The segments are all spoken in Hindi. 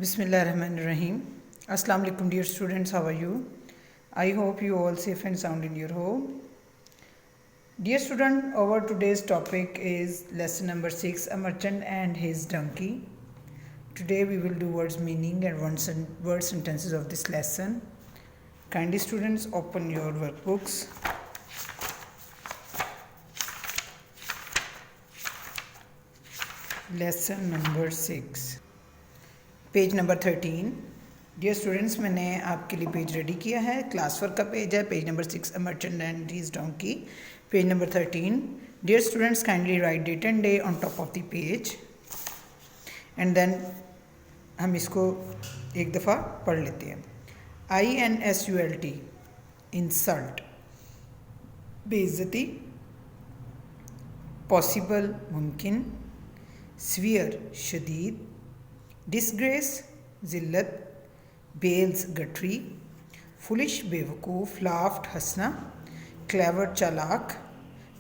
Bismillahirrahmanirrahim. Assalamu alaikum dear students, how are you? I hope you all safe and sound in your home. Dear student, our today's topic is lesson number 6, a merchant and his donkey. Today we will do words meaning and word sentences of this lesson. Kindly students open your workbooks. Lesson number 6. Page number 13. Dear students, मैंने आपके लिए पेज रेडी किया है. क्लास वर्क का पेज है. Page number 6, a merchant and his donkey. Page number 13. Dear students, kindly write date and day on top of the page and then हम इसको एक दफ़ा पढ़ लेते हैं. INSULT, इंसल्ट, बेइज्जती. पॉसिबल, मुमकिन. स्वीयर, शदीद. डिसग्रेस, ज़िल्लत. बेल्स, गठरी. फुलिश, बेवकूफ़. लाफ्ट, हंसना. क्लेवर, चालाक.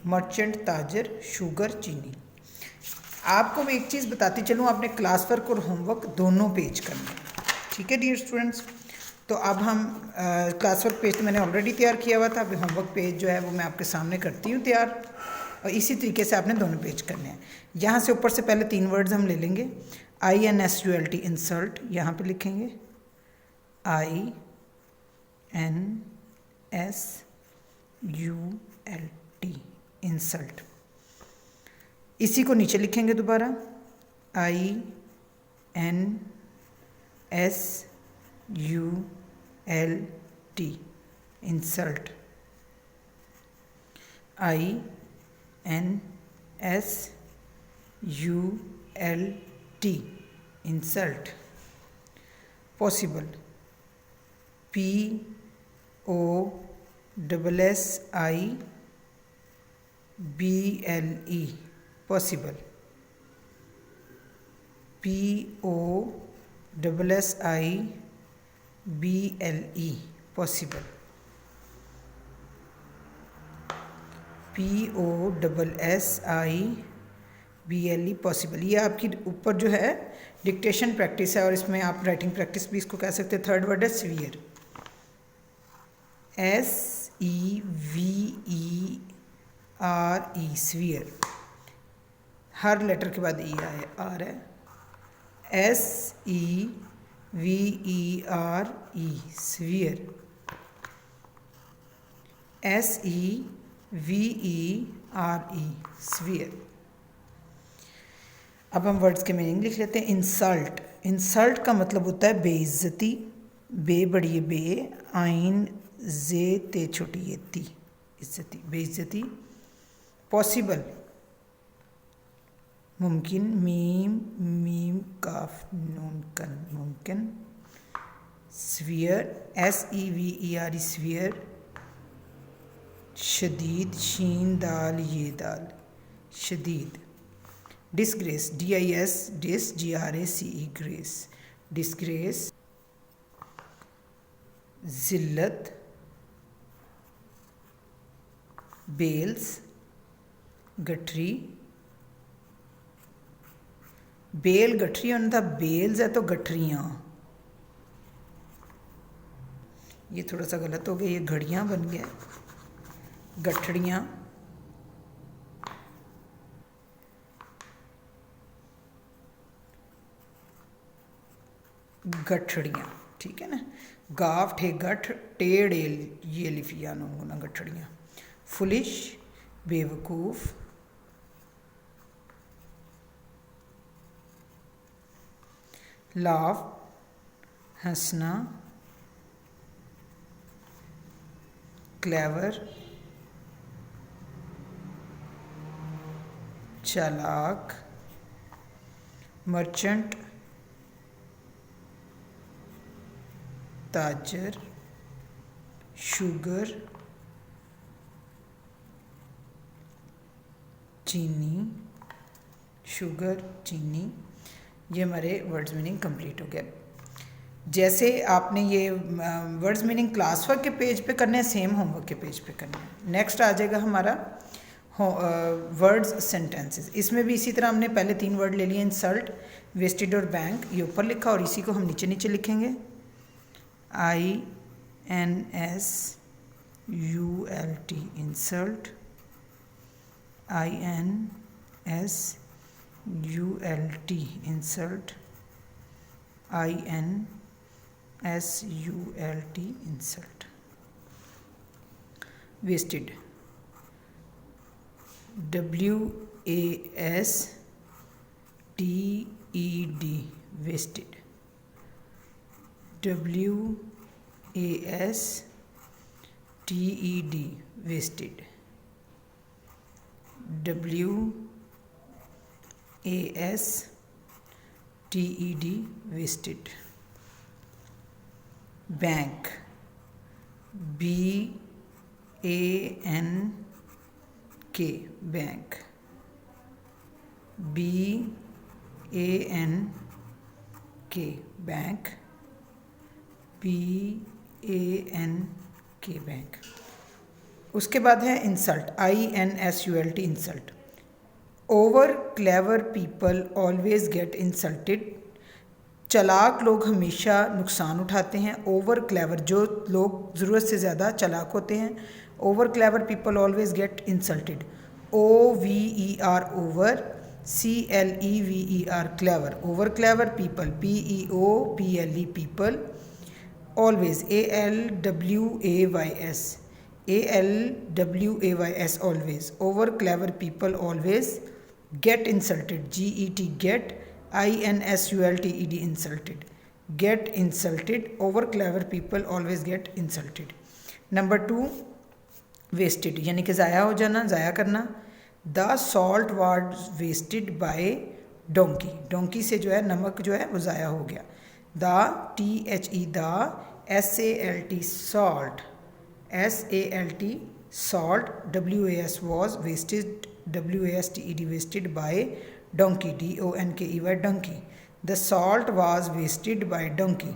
मर्चेंट, ताजर. शुगर, चीनी. आपको मैं एक चीज़ बताती चलूँ, आपने क्लास वर्क और होमवर्क दोनों पेज करना है. ठीक है डियर स्टूडेंट्स. तो अब हम क्लास वर्क पेज तो मैंने ऑलरेडी तैयार किया हुआ था. अभी होमवर्क पेज जो है वो मैं आपके सामने करती हूँ तैयार, और इसी तरीके से आपने दोनों पेज करने हैं. यहाँ से ऊपर से पहले 3 वर्ड्स हम ले लेंगे. INSULT, इंसल्ट, यहाँ पे लिखेंगे INSULT, इंसल्ट. इसी को नीचे लिखेंगे दोबारा, INSULT, insult. INSULT, insult. Possible, POSSIBLE, possible. POSSIBLE, possible. POSSIBLE, possible. ये आपकी ऊपर जो है डिक्टेशन प्रैक्टिस है, और इसमें आप राइटिंग प्रैक्टिस भी इसको कह सकते हैं. थर्ड वर्ड है स्वीयर, SEVERE, स्वीयर. हर लेटर के बाद ई आर है. SEVERE, severe. SEVERE, severe. अब हम वर्ड्स के मीनिंग लिख लेते हैं. इंसल्ट, इंसल्ट का मतलब होता है बेइज्जती. बे बड़ी बे, आइन जे ते छोटी ये ती, इज्जती, बेइज्जती. पॉसिबल, मुमकिन. मीम मीम काफ नून कन, मुमकिन. Severe, SEVERE, severe. शदीद, शीन दाल ये दाल, शदीद. Disgrace, DIS, dis, GRACE, grace, disgrace. ज़िल्लत. बेल्स, गठरी. बेल गठरी होने था, बेल्स है तो गठरियाँ. ये थोड़ा सा गलत हो गया, ये घड़ियाँ बन गया, गठड़ियाँ. गठड़ियाँ, ठीक है ना. गाफ, ठे, गठ, टेढ़, ये लिफिया नोना, गठड़ियाँ. फुलिश, बेवकूफ़. लाफ, हंसना. क्लेवर, चालाक. मर्चेंट, ताजर. शुगर, चीनी. शुगर, चीनी. ये हमारे वर्ड्स मीनिंग कंप्लीट हो गया. जैसे आपने ये वर्ड्स मीनिंग क्लास वर्क के पेज पे करने हैं, सेम होमवर्क के पेज पे करने हैं. नेक्स्ट आ जाएगा हमारा वर्ड्स सेंटेंसेस। इसमें भी इसी तरह हमने पहले 3 वर्ड ले लिए, इंसल्ट, वेस्टेड और बैंक, ये ऊपर लिखा और इसी को हम नीचे नीचे लिखेंगे। INSULT insult, INSULT insult, INSULT insult. Wasted, WASTED wasted, WASTED wasted, WASTED wasted. Bank, BANK bank, BANK bank, BANK bank. उसके बाद है insult, INSULT insult. Over clever people always get insulted, चालाक लोग हमेशा नुकसान उठाते हैं। ओवर क्लेवर, जो लोग ज़रूरत से ज़्यादा चालाक होते हैं। Over clever people always get insulted, OVER over, CLEVER clever, over clever people, PEOPLE people, always, ALWAYS always, over clever people always get insulted, GET get, INSULTED insulted, get insulted, over clever people always get insulted. Number 2 wasted यानी कि ज़ाया हो जाना, ज़ाया करना। The salt was wasted by donkey, donkey से जो है नमक जो है वो ज़ाया हो गया। The THE the SALT salt, SALT salt, WAS was wasted, WASTED wasted by donkey, DONKEY donkey, the salt was wasted by donkey।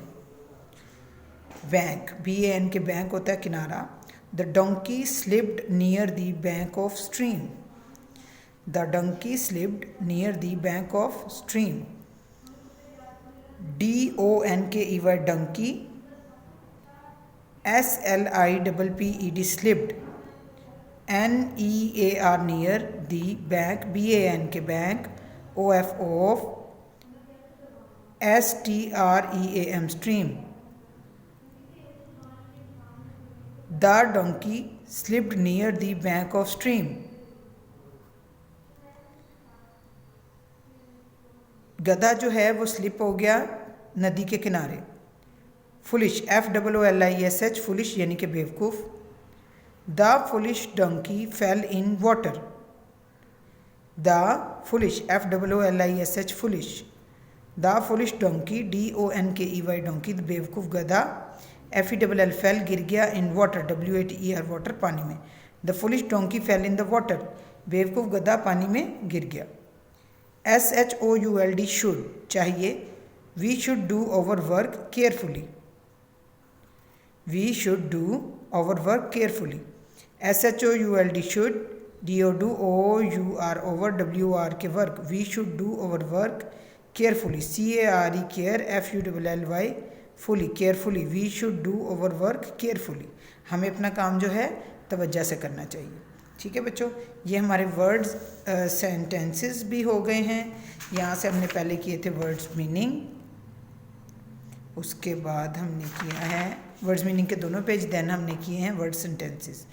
Bank, BANK bank होता है किनारा। The donkey slipped near the bank of stream, the donkey slipped near the bank of stream, DONKEY donkey, SLIPPED slipped, NEAR near the bank, BANK bank, OF STREAM stream। The donkey slipped near the bank of stream। गधा जो है वो स्लिप हो गया नदी के किनारे। फुलिश, FOOLISH फुलिश यानी कि बेवकूफ़। The foolish donkey fell in water, the foolish, FOOLISH foolish, the foolish donkey, DONKEY donkey, बेवकूफ़ गधा, FELL फेल गिर गया, इन वाटर, WATER वाटर पानी में। The foolish donkey fell in the water, बेवकूफ़ गधा पानी में गिर गया। SHOULD शुड चाहिए, we should do our work carefully, we should do our work carefully. SHOULD should, DOOUR our, WR के work, we should do our work carefully. CARE care, FULLY fully, carefully, we should do our work carefully, हमें अपना काम जो है तवज्जो से करना चाहिए। ठीक है बच्चों, ये हमारे वर्ड्स सेंटेंसेस भी हो गए हैं। यहाँ से हमने पहले किए थे वर्ड्स मीनिंग, उसके बाद हमने किया है वर्ड्स मीनिंग के दोनों पेज, देन हमने किए हैं वर्ड सेंटेंसेस।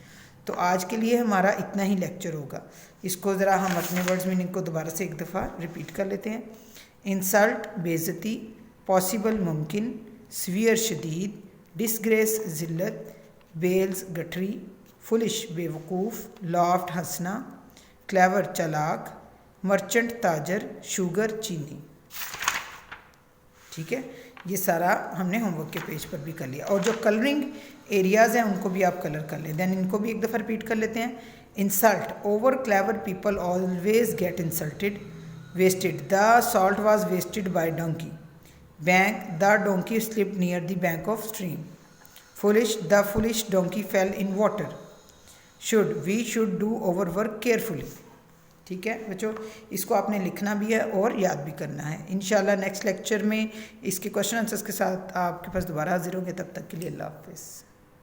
तो आज के लिए हमारा इतना ही लेक्चर होगा। इसको ज़रा हम अपने वर्ड्स मीनिंग को दोबारा से एक दफ़ा रिपीट कर लेते हैं। इंसल्ट बेइज्जती, पॉसिबल मुमकिन, स्वीयर शदीद, डिसग्रेस ज़िल्लत, बेल्स गठरी, फुलिश बेवकूफ़, लॉफ्ट हंसना, क्लेवर चालाक, मर्चेंट ताजर, शुगर चीनी। ठीक है, ये सारा हमने होमवर्क के पेज पर भी कर लिया। और जो कलरिंग एरियाज़ हैं उनको भी आप कलर कर लें। देन इनको भी एक दफ़ा रिपीट कर लेते हैं। Insult, over clever people always get insulted, wasted, the salt was wasted by donkey, bank, the donkey slipped near the bank of stream, foolish, the foolish donkey fell in water, should, we should do our work carefully. ठीक है बच्चों, इसको आपने लिखना भी है और याद भी करना है। इंशाल्लाह नेक्स्ट लेक्चर में इसके क्वेश्चन आंसर्स के साथ आपके पास दोबारा हाजिर होंगे। तब तक के लिए अल्लाह हाफिज़।